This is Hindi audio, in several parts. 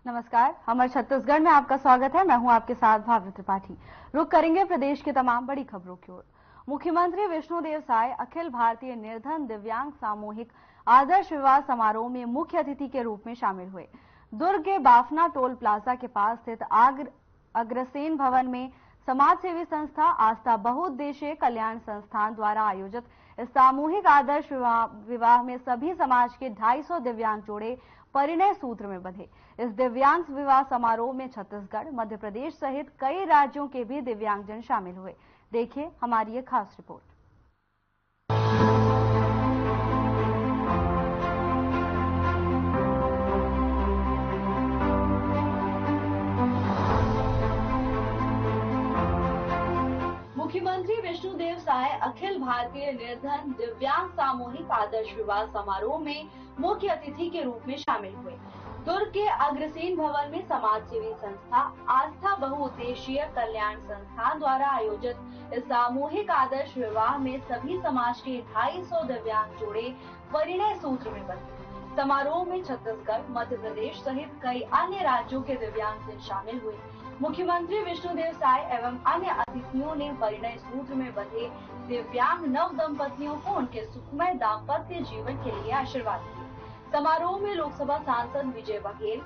नमस्कार, हमर छत्तीसगढ़ में आपका स्वागत है। मैं हूं आपके साथ भावना त्रिपाठी। रुक करेंगे प्रदेश की तमाम बड़ी खबरों की ओर। मुख्यमंत्री विष्णुदेव साय अखिल भारतीय निर्धन दिव्यांग सामूहिक आदर्श विवाह समारोह में मुख्य अतिथि के रूप में शामिल हुए। दुर्ग के बाफना टोल प्लाजा के पास स्थित अग्रसेन भवन में समाज सेवी संस्था आस्था बहुउद्देशीय कल्याण संस्थान द्वारा आयोजित इस सामूहिक आदर्श विवाह में सभी समाज के 250 दिव्यांग जोड़े परिणय सूत्र में बंधे। इस दिव्यांग विवाह समारोह में छत्तीसगढ़, मध्य प्रदेश सहित कई राज्यों के भी दिव्यांगजन शामिल हुए। देखिए हमारी ये खास रिपोर्ट। मुख्यमंत्री विष्णुदेव साय अखिल भारतीय निर्धन दिव्यांग सामूहिक आदर्श विवाह समारोह में मुख्य अतिथि के रूप में शामिल हुए। दुर्ग के अग्रसेन भवन में समाज सेवी संस्था आस्था बहुउद्देशीय कल्याण संस्थान द्वारा आयोजित इस सामूहिक आदर्श विवाह में सभी समाज के 250 दिव्यांग जोड़े परिणय सूत्र में बंधे। समारोह में छत्तीसगढ़, मध्य प्रदेश सहित कई अन्य राज्यों के दिव्यांगजन शामिल हुए। मुख्यमंत्री विष्णुदेव साय एवं अन्य अतिथियों ने परिणय सूत्र में बंधे दिव्यांग नव दंपतियों को उनके सुखमय दाम्पत्य जीवन के लिए आशीर्वाद दिए। समारोह में लोकसभा सांसद विजय बघेल,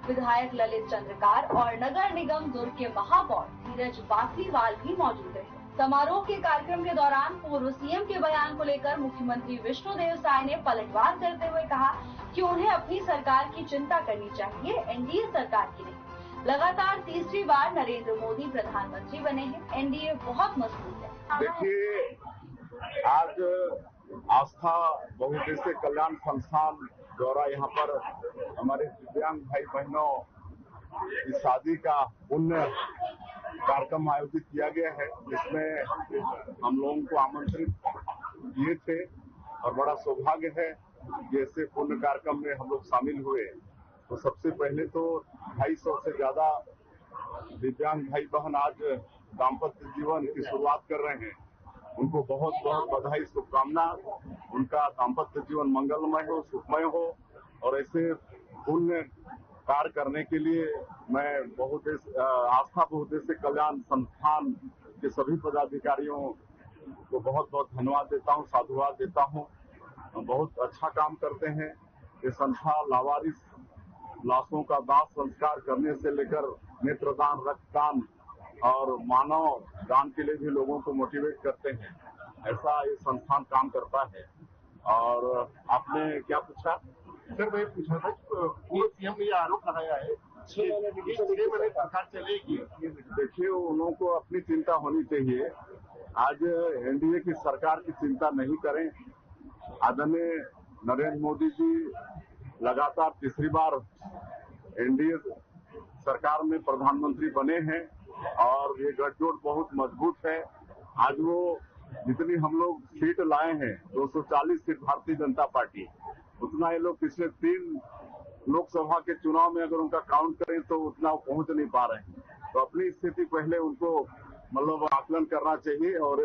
विधायक ललित चंद्रकार और नगर निगम दुर्ग के महापौर धीरज बाकलीवाल भी मौजूद रहे। समारोह के कार्यक्रम के दौरान पूर्व सीएम के बयान को लेकर मुख्यमंत्री विष्णुदेव साय ने पलटवार करते हुए कहा कि उन्हें अपनी सरकार की चिंता करनी चाहिए, एनडीए सरकार की नहीं। लगातार तीसरी बार नरेंद्र मोदी प्रधानमंत्री बने हैं। एनडीए बहुत मजबूत है। देखिए, आज आस्था बहुउद्देशीय कल्याण संस्थान द्वारा यहाँ पर हमारे दिव्यांग भाई बहनों की शादी का पुण्य कार्यक्रम आयोजित किया गया है, जिसमें हम लोगों को आमंत्रित किए थे और बड़ा सौभाग्य है कि ऐसे पुण्य कार्यक्रम में हम लोग शामिल हुए। तो सबसे पहले तो 250 से ज्यादा दिव्यांग भाई बहन आज दाम्पत्य जीवन की शुरुआत कर रहे हैं। उनको बहुत बहुत बधाई, शुभकामना। उनका दाम्पत्य जीवन मंगलमय हो, सुखमय हो और ऐसे पुण्य कार्य करने के लिए मैं आस्था बहुउद्देशीय कल्याण संस्थान के सभी पदाधिकारियों को बहुत बहुत धन्यवाद देता हूँ, साधुवाद देता हूँ। बहुत अच्छा काम करते हैं। ये संस्था लावारिस लाशों का दाह संस्कार करने से लेकर नेत्रदान, रक्तदान और मानव दान के लिए भी लोगों को मोटिवेट करते हैं। ऐसा ये संस्थान काम करता है। और आपने क्या पूछा? सर, मैं पूछा था पूर्व सीएम ने यह आरोप लगाया है 6 महीने सरकार चलेगी। देखिए, उन लोगों को अपनी चिंता होनी चाहिए। आज एनडीए की सरकार की चिंता नहीं करें। आदरणीय नरेंद्र मोदी जी लगातार तीसरी बार एनडीए सरकार में प्रधानमंत्री बने हैं और ये गठजोड़ बहुत मजबूत है। आज वो जितनी हम लोग सीट लाए हैं, 240 सीट भारतीय जनता पार्टी, उतना ये लोग पिछले 3 लोकसभा के चुनाव में अगर उनका काउंट करें तो उतना पहुंच नहीं पा रहे हैं। तो अपनी स्थिति पहले उनको मतलब आकलन करना चाहिए और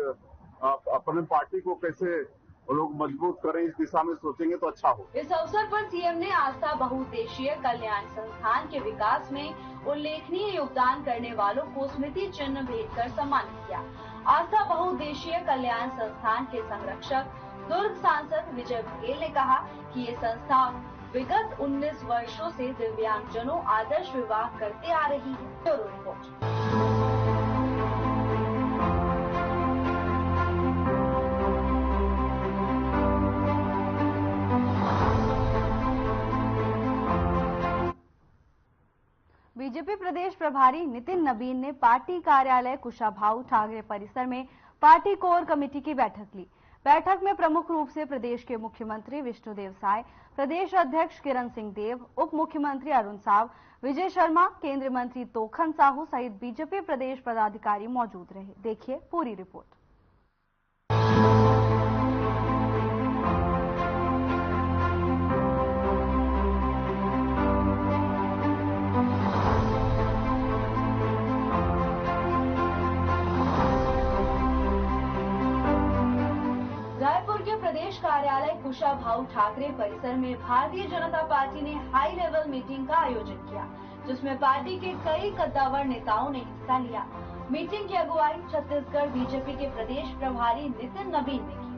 अपने पार्टी को कैसे वो लोग मजबूत करें, इस दिशा में सोचेंगे तो अच्छा हो। इस अवसर पर सीएम ने आस्था बहुउद्देशीय कल्याण संस्थान के विकास में उल्लेखनीय योगदान करने वालों को स्मृति चिन्ह भेंट कर सम्मानित किया। आस्था बहुउद्देशीय कल्याण संस्थान के संरक्षक दुर्ग सांसद विजय बघेल ने कहा कि ये संस्था विगत 19 वर्षों से दिव्यांगजनों आदर्श विवाह करते आ रही है। Bureau report. बीजेपी प्रदेश प्रभारी नितिन नबीन ने पार्टी कार्यालय कुशाभाऊ ठाकरे परिसर में पार्टी कोर कमेटी की बैठक ली। बैठक में प्रमुख रूप से प्रदेश के मुख्यमंत्री विष्णुदेव साय, प्रदेश अध्यक्ष किरण सिंह देव, उप मुख्यमंत्री अरुण साव, विजय शर्मा, केंद्रीय मंत्री तोखन साहू सहित बीजेपी प्रदेश पदाधिकारी मौजूद रहे। देखिए पूरी रिपोर्ट। प्रदेश कार्यालय कुशाभाऊ ठाकरे परिसर में भारतीय जनता पार्टी ने हाई लेवल मीटिंग का आयोजन किया। जिसमें पार्टी के कई कद्दावर नेताओं ने हिस्सा लिया। मीटिंग की अगुवाई छत्तीसगढ़ बीजेपी के प्रदेश प्रभारी नितिन नवीन ने की।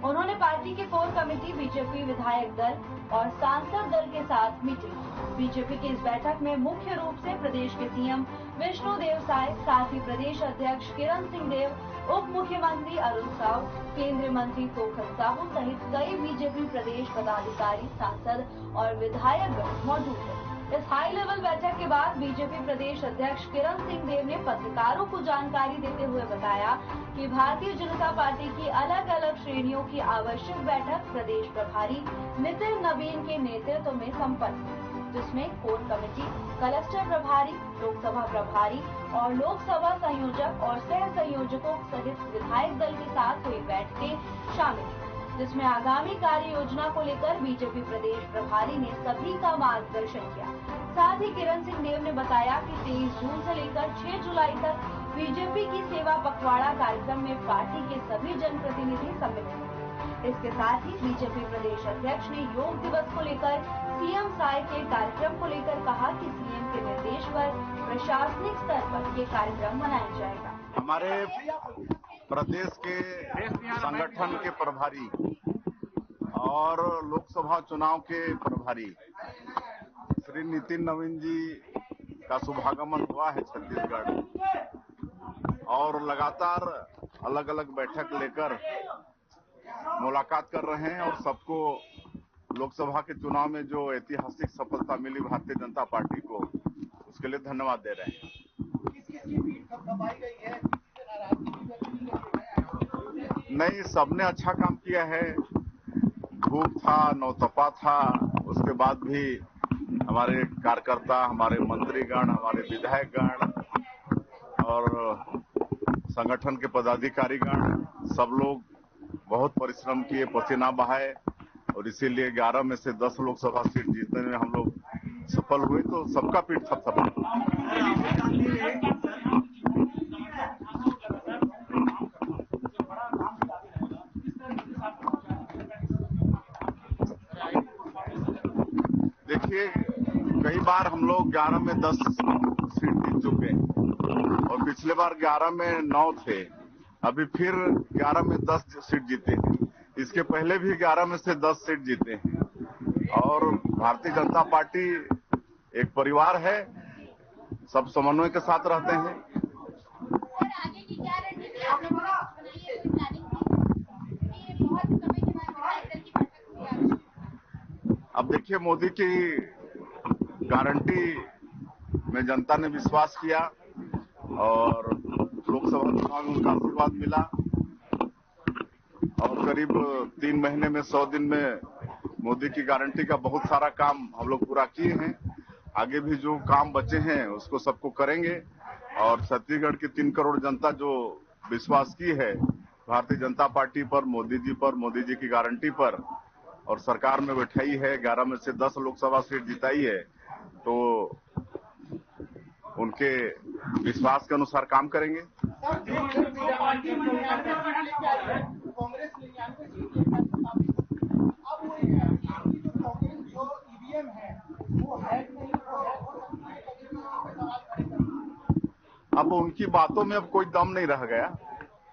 उन्होंने पार्टी के कोर कमेटी, बीजेपी विधायक दल और सांसद दल के साथ मीटिंग की। बीजेपी की इस बैठक में मुख्य रूप से प्रदेश के सीएम विष्णुदेव साय, साथ ही प्रदेश अध्यक्ष किरण सिंह देव, उप मुख्यमंत्री अरुण साव, केंद्रीय मंत्री तोखन साहू सहित कई बीजेपी प्रदेश पदाधिकारी, सांसद और विधायक मौजूद थे। इस हाई लेवल बैठक के बाद बीजेपी प्रदेश अध्यक्ष किरण सिंह देव ने पत्रकारों को जानकारी देते हुए बताया कि भारतीय जनता पार्टी की अलग अलग श्रेणियों की आवश्यक बैठक प्रदेश प्रभारी नितिन नवीन के नेतृत्व में संपन्न हुई, जिसमें कोर कमेटी, क्लस्टर प्रभारी, लोकसभा प्रभारी और लोकसभा संयोजक और सह संयोजकों सहित विधायक दल के साथ हुई बैठकें शामिल थी, जिसमें आगामी कार्य योजना को लेकर बीजेपी प्रदेश प्रभारी ने सभी का मार्गदर्शन किया। साथ ही किरण सिंह देव ने बताया कि 23 जून से लेकर 6 जुलाई तक बीजेपी की सेवा पखवाड़ा कार्यक्रम में पार्टी के सभी जनप्रतिनिधि सम्मिलित हुए। इसके साथ ही बीजेपी प्रदेश अध्यक्ष ने योग दिवस को लेकर सीएम साय के कार्यक्रम को लेकर कहा कि सीएम के निर्देश पर प्रशासनिक स्तर पर ये कार्यक्रम मनाया जाएगा। हमारे प्रदेश के संगठन के प्रभारी और लोकसभा चुनाव के प्रभारी श्री नितिन नवीन जी का शुभागमन हुआ है छत्तीसगढ़, और लगातार अलग अलग बैठक लेकर मुलाकात कर रहे हैं और सबको लोकसभा के चुनाव में जो ऐतिहासिक सफलता मिली भारतीय जनता पार्टी को, उसके लिए धन्यवाद दे रहे हैं। नहीं, सबने अच्छा काम किया है। धूप था, नौतपा था, उसके बाद भी हमारे कार्यकर्ता, हमारे मंत्रीगण, हमारे विधायकगण और संगठन के पदाधिकारीगण सब लोग बहुत परिश्रम किए, पसीना बहाए और इसीलिए 11 में से 10 लोकसभा सीट जीतने में हम लोग सफल हुए, तो सबका पीठ थपथपा। देखिए, कई बार हम लोग 11 में 10 सीट जीत चुके हैं और पिछले बार 11 में 9 थे, अभी फिर 11 में 10 सीट जीते हैं। इसके पहले भी 11 में से 10 सीट जीते हैं और भारतीय जनता पार्टी एक परिवार है, सब समन्वय के साथ रहते हैं। अब देखिए, मोदी की गारंटी में जनता ने विश्वास किया और लोकसभा चुनाव में उनका आशीर्वाद मिला और करीब 3 महीने में 100 दिन में मोदी की गारंटी का बहुत सारा काम हम लोग पूरा किए हैं। आगे भी जो काम बचे हैं उसको सबको करेंगे और छत्तीसगढ़ की 3 करोड़ जनता जो विश्वास की है भारतीय जनता पार्टी पर, मोदी जी की गारंटी पर और सरकार में बैठाई है, 11 में से 10 लोकसभा सीट जिताई है, तो उनके विश्वास के अनुसार काम करेंगे। अब उनकी बातों में अब कोई दम नहीं रह गया।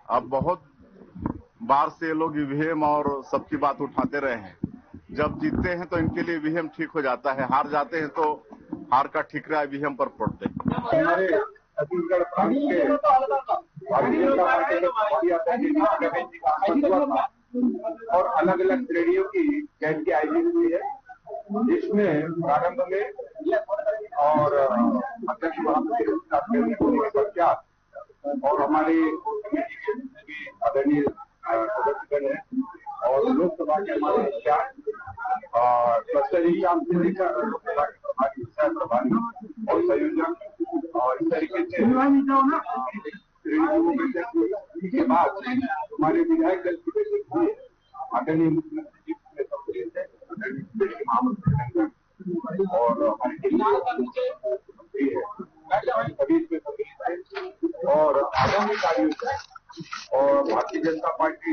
अब बहुत बार से ये लोग ईवीएम और सबकी बात उठाते रहे हैं। जब जीतते हैं तो इनके लिए ईवीएम ठीक हो जाता है, हार जाते हैं तो हार का ठिकरा ईवीएम पर पड़ते हैं। हमारे छत्तीसगढ़ प्रांत के और अलग अलग श्रेणियों की कैद की आयोजित हुई है, जिसमें प्रारंभ में और अध्यक्ष पश्चात और हमारे आदरणीय सदस्यगण है और लोकसभा के हमारे क्लस्टर एग्जाम से लेकर लोकसभा के प्रभारी, विषय प्रभारी और संयोजक और इस तरीके से के बाद हमारे विधायक दल की बैठक हुई, आदरणीय मुख्यमंत्री जी ने सम्मिलित है, और हमारे सभी इसमें सम्मिलित है और आगामी कार्य और भारतीय जनता पार्टी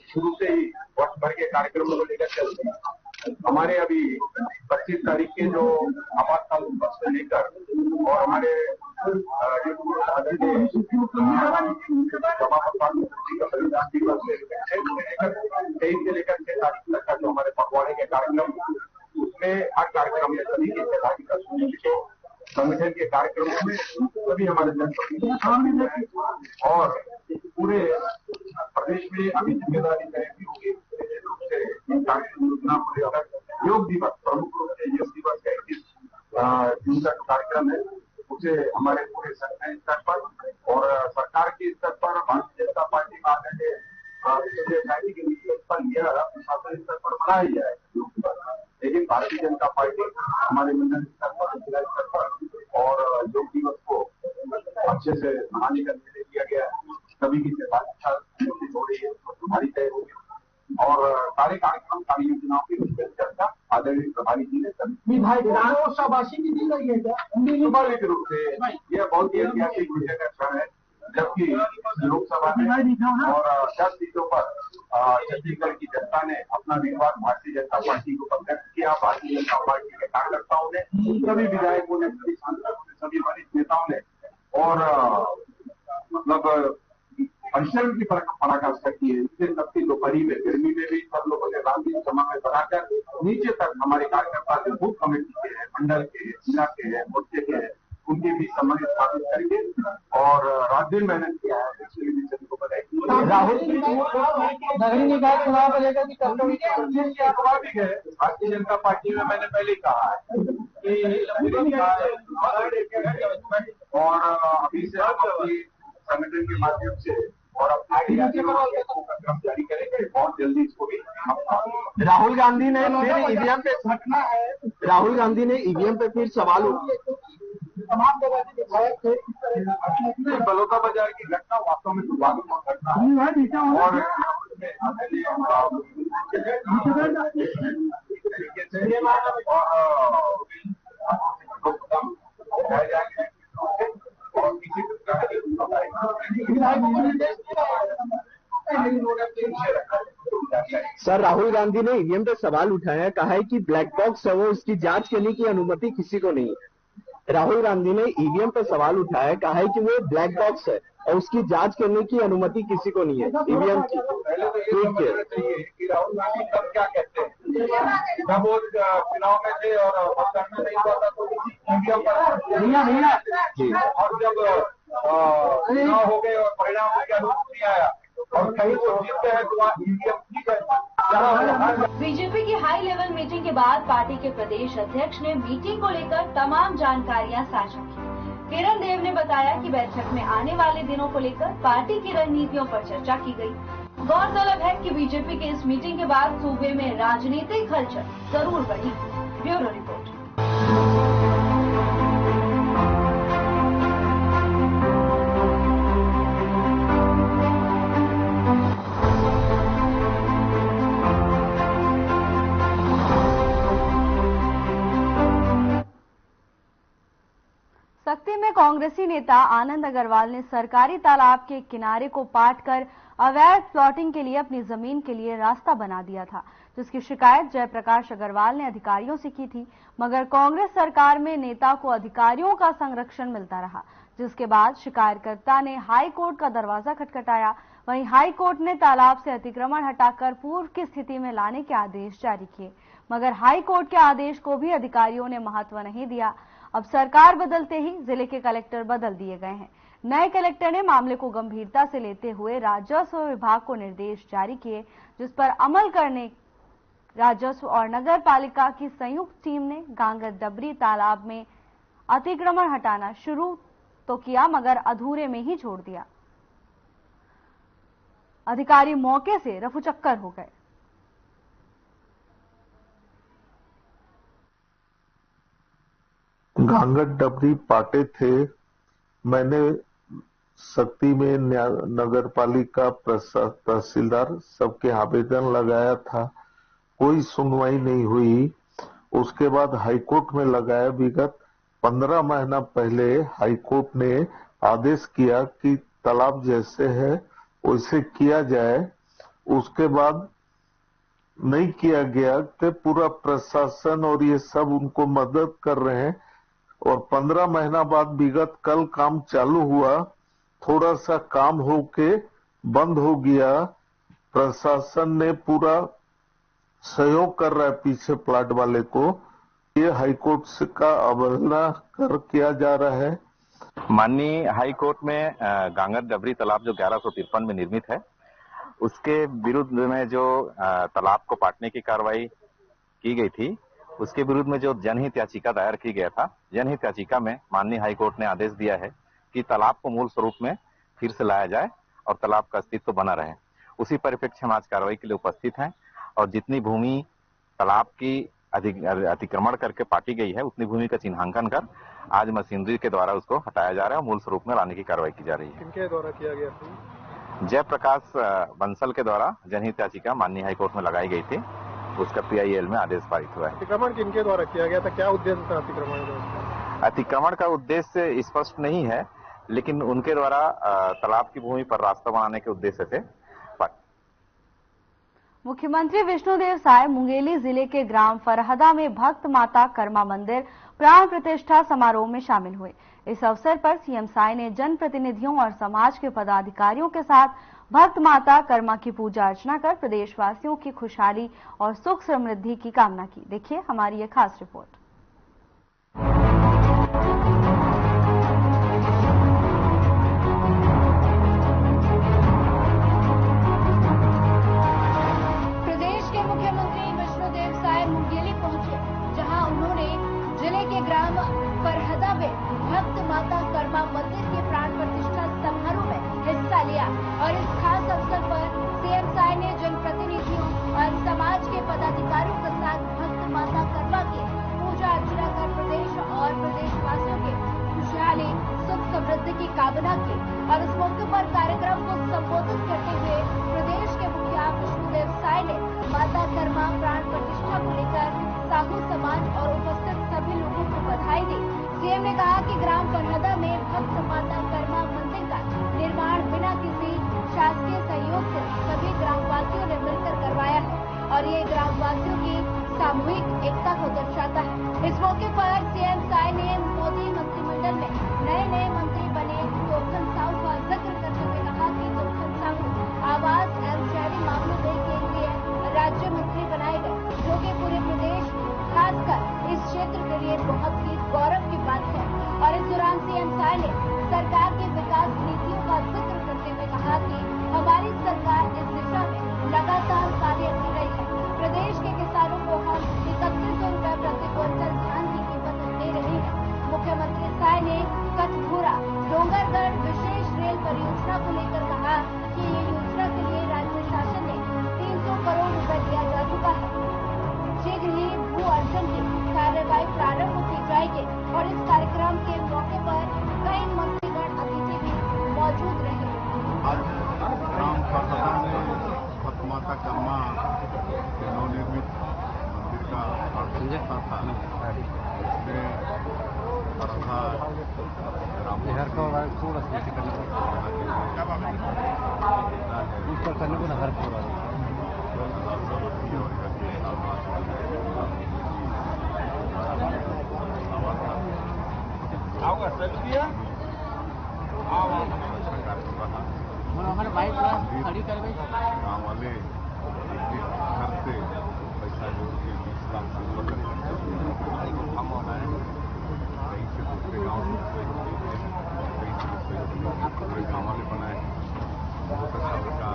शुरू से ही वर्ष भर के कार्यक्रमों को लेकर चलती है। हमारे अभी 25 तारीख के जो आपातकालीन बस से लेकर और हमारे तेईस से लेकर 6 तारीख तक का जो हमारे पखवाड़े के कार्यक्रम, उसमें हर कार्यक्रम में सभी की सहभागिता सुनिश्चित हो। संगठन के कार्यक्रमों में सभी हमारे जनप्रतिनिधि और पूरे प्रदेश में अभी जिम्मेदारी तय होगी रूप से कार्यक्रम योजना को लेकर योग दिवस, प्रमुख रूप से योग दिवस का 21 जून का कार्यक्रम है, उसे हमारे पूरे संगठन स्तर पर और सरकार के स्तर पर भारतीय जनता पार्टी में आने के के स्तर पर यह प्रशासन स्तर पर मनाया जाए योग दिवस। लेकिन भारतीय जनता पार्टी हमारे मंडल स्तर पर, जिला स्तर पर और योग दिवस को अच्छे से मनाने का निर्णय लिया गया है। सभी की सहभागिता हो रही है, तुम्हारी तय होगी और सारे कार्यक्रम, सारी योजनाओं की चर्चा आदरणीय प्रभारी जी ने शाबाशी की दी गई है। स्वाभाविक रूप से यह बहुत ही ऐतिहासिक विजय का क्षण है, जबकि लोकसभा में और 10 सीटों पर छत्तीसगढ़ की जनता ने अपना विश्वास भारतीय जनता पार्टी को व्यक्त किया। भारतीय जनता पार्टी के कार्यकर्ताओं ने, सभी विधायकों ने, सभी सांसदों ने, सभी वरिष्ठ नेताओं ने और मतलब परिश्रम की पराकाष्ठा की है। इससे सबकी दोपहरी में, गर्मी में भी सब लोगों ने रात दिन जमा में बनाकर नीचे तक हमारे कार्यकर्ता जो बूथ कमेटी के हैं, मंडल के, जिला के हैं, मोर्चे के हैं, उनके भी सम्मान स्थापित करके और रात दिन मेहनत किया है। इसके लिए सभी को बधाई। राहुल जी नगरीय निकाय चुनाव को लेकर स्वाभाविक है। भारतीय जनता पार्टी में मैंने पहले ही कहा है कि और अभी से हम अपनी संगठन के माध्यम से और अपने कार्यक्रम जारी करेंगे। बहुत जल्दी इसको भी राहुल गांधी ने ईवीएम पे फिर सवाल उठाए। तमाम जगह के विधायक थे। बलौदा बाजार की घटना वास्तव में दुर्भाग्यपूर्ण घटना है और सर, राहुल गांधी ने ईवीएम पे सवाल उठाया, कहा है कि ब्लैक बॉक्स है वो, उसकी जांच करने की अनुमति किसी को नहीं है। राहुल गांधी ने ईवीएम पे सवाल उठाया, कहा है कि वो ब्लैक बॉक्स है और उसकी जांच करने की अनुमति किसी को नहीं है ईवीएम की। चाहिए कि राहुल गांधी कब क्या कहते हैं। जब वो चुनाव में थे और मतदान में नहीं हुआ था तो ईवीएम पर और जब चुनाव हो गए और परिणाम के अनुरूप नहीं आया और कहीं तो जीतते हैं तो वहाँ ईवीएम ठीक है। बीजेपी की हाई लेवल मीटिंग के बाद पार्टी के प्रदेश अध्यक्ष ने मीटिंग को लेकर तमाम जानकारियां साझा की। किरण देव ने बताया कि बैठक में आने वाले दिनों को लेकर पार्टी की रणनीतियों पर चर्चा की गई। गौरतलब है कि बीजेपी के इस मीटिंग के बाद सूबे में राजनीतिक हलचल जरूर बढ़ी। Bureau report. सक्ती में कांग्रेसी नेता आनंद अग्रवाल ने सरकारी तालाब के किनारे को पाट कर अवैध प्लॉटिंग के लिए अपनी जमीन के लिए रास्ता बना दिया था, जिसकी शिकायत जयप्रकाश अग्रवाल ने अधिकारियों से की थी। मगर कांग्रेस सरकार में नेता को अधिकारियों का संरक्षण मिलता रहा, जिसके बाद शिकायतकर्ता ने हाई कोर्ट का दरवाजा खटखटाया। वहीं हाई कोर्ट ने तालाब से अतिक्रमण हटाकर पूर्व की स्थिति में लाने के आदेश जारी किए, मगर हाई कोर्ट के आदेश को भी अधिकारियों ने महत्व नहीं दिया। अब सरकार बदलते ही जिले के कलेक्टर बदल दिए गए हैं। नए कलेक्टर ने मामले को गंभीरता से लेते हुए राजस्व विभाग को निर्देश जारी किए, जिस पर अमल करने राजस्व और नगर पालिका की संयुक्त टीम ने गांगर डबरी तालाब में अतिक्रमण हटाना शुरू तो किया, मगर अधूरे में ही छोड़ दिया। अधिकारी मौके से रफूचक्कर हो गए। गांगर डबरी पाटे थे। मैंने सक्ती में नगर पालिका तहसीलदार सबके आवेदन लगाया था, कोई सुनवाई नहीं हुई। उसके बाद हाईकोर्ट में लगाया। विगत 15 महीना पहले हाईकोर्ट ने आदेश किया कि तालाब जैसे है वैसे किया जाए। उसके बाद नहीं किया गया कि पूरा प्रशासन और ये सब उनको मदद कर रहे हैं। और 15 महीना बाद विगत कल काम चालू हुआ, थोड़ा सा काम होके बंद हो गया। प्रशासन ने पूरा सहयोग कर रहा है पीछे प्लाट वाले को। ये हाईकोर्ट से का अवहेलना कर किया जा रहा है। माननीय हाई कोर्ट में गांगर डबरी तालाब जो 1153 में निर्मित है, उसके विरुद्ध में जो तालाब को पाटने की कार्रवाई की गई थी, उसके विरुद्ध में जो जनहित याचिका दायर की गया था, जनहित याचिका में माननीय हाई कोर्ट ने आदेश दिया है कि तालाब को मूल स्वरूप में फिर से लाया जाए और तालाब का अस्तित्व बना रहे। उसी परिप्रेक्ष्य हम आज कार्रवाई के लिए उपस्थित हैं और जितनी भूमि तालाब की अतिक्रमण करके पाटी गई है, उतनी भूमि का चिन्हांकन कर आज मशीनरी के द्वारा उसको हटाया जा रहा है और मूल स्वरूप में लाने की कार्रवाई की जा रही है। किनके द्वारा किया गया था? जयप्रकाश बंसल के द्वारा जनहित याचिका माननीय हाईकोर्ट में लगाई गई थी, उसका PIL में आदेश पारित हुआ है। अतिक्रमण किनके द्वारा किया गया था? क्या उद्देश्य था अतिक्रमण का? अतिक्रमण का उद्देश्य स्पष्ट नहीं है, लेकिन उनके द्वारा तालाब की भूमि पर रास्ता बनाने के उद्देश्य से। मुख्यमंत्री विष्णुदेव साय मुंगेली जिले के ग्राम फरहदा में भक्त माता कर्मा मंदिर प्राण प्रतिष्ठा समारोह में शामिल हुए। इस अवसर पर सीएम साय ने जनप्रतिनिधियों और समाज के पदाधिकारियों के साथ भक्त माता कर्मा की पूजा अर्चना कर प्रदेशवासियों की खुशहाली और सुख समृद्धि की कामना की। देखिए हमारी ये खास रिपोर्ट। प्रदेश के मुख्यमंत्री विष्णुदेव साय मुंगेली पहुंचे, जहां उन्होंने जिले के ग्राम फरहदा में भक्त माता कर्मा मंदिर के प्राण प्रतिष्ठा समारोह में हिस्सा लिया और इस खास अवसर पर सीएम साय ने जनप्रतिनिधियों और समाज के पदाधिकारियों के साथ भक्त माता कर्मा की पूजा अर्चना कर प्रदेश और प्रदेशवासियों के खुशहाली सुख समृद्धि की कामना की। और इस मौके पर कार्यक्रम को संबोधित करते हुए प्रदेश के मुखिया विष्णुदेव साय ने माता कर्मा प्राण प्रतिष्ठा को लेकर साहू समाज और उपस्थित सभी लोगों को बधाई दी। सीएम ने कहा कि ग्राम फरहदा में भक्त माता कर्मा मंदिर का निर्माण बिना किसी शासकीय सहयोग से सभी ग्रामवासियों ने मिलकर करवाया है और ये ग्रामवासियों की सामूहिक एकता को दर्शाता है। इस मौके पर सीएम साय ने मोदी मंत्रिमंडल में नए मंत्री बने तोपखन साहू का जिक्र करते हुए कहा कि तोपखन साहू आवास एवं शहरी मामलों में केंद्रीय राज्य मंत्री बनाए गए, जो कि पूरे प्रदेश खासकर इस क्षेत्र के लिए बहुत ही गौरव की बात है। और इस दौरान सीएम साय ने सरकार की विकास नीतियों का जिक्र करते हुए कहा कि हमारी सरकार इस दिशा में लगातार कार्य कर रही है। प्रदेश के किसानों को हम 3100 रुपए प्रति क्विंटल धान की कीमत दे रहे हैं। मुख्यमंत्री साय ने कचघोरा डोंगरगढ़ विशेष रेल परियोजना को लेकर कहा कि ये योजना के लिए राज्य शासन ने 300 करोड़ रुपए दिया जा चुका है। शीघ्र ही भू अर्जन की कार्यवाही प्रारंभ की जाएगी और इस कार्यक्रम के मौके पर कई मंत्रीगण अतिथि भी मौजूद रहे। आज ग्राम फरहदा में भक्त माता कर्मा के नवनिर्मित मंदिर का प्रतिष्ठा था, जिसमें फरहदा गाँव वाले एक घर से पैसा जोड़ के 20 लाख से ऊपर हम बनाए, कहीं से दूसरे गाँव से कहीं से दूसरे गाँव वाले बनाए। बहुत अच्छा उनका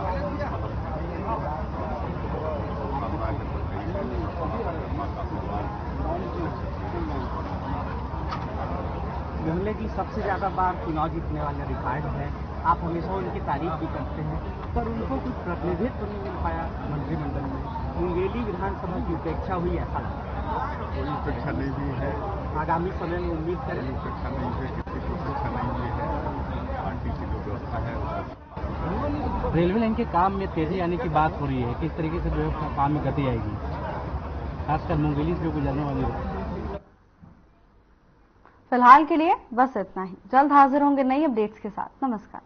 गहले की सबसे ज्यादा बार चुनाव जीतने वाले रिकॉर्ड है, आप हमेशा उनकी तारीफ भी करते हैं, पर उनको कुछ प्रतिनिधित्व नहीं मिल पाया मंत्रिमंडल में। मुंगेली विधानसभा की उपेक्षा हुई, ऐसा लगता है? कोई उपेक्षा नहीं हुई है। आगामी समय में उम्मीद करें? उपेक्षा नहीं हुई, किसी को उपेक्षा नहीं हुई है। पार्टी की जो व्यवस्था है। रेलवे लाइन के काम में तेजी आने की बात हो रही है, किस तरीके से जो है काम में गति आएगी, खासकर मुंगेली से गुजरने वाली? फिलहाल के लिए बस इतना ही। जल्द हाजिर होंगे नई अपडेट्स के साथ। नमस्कार।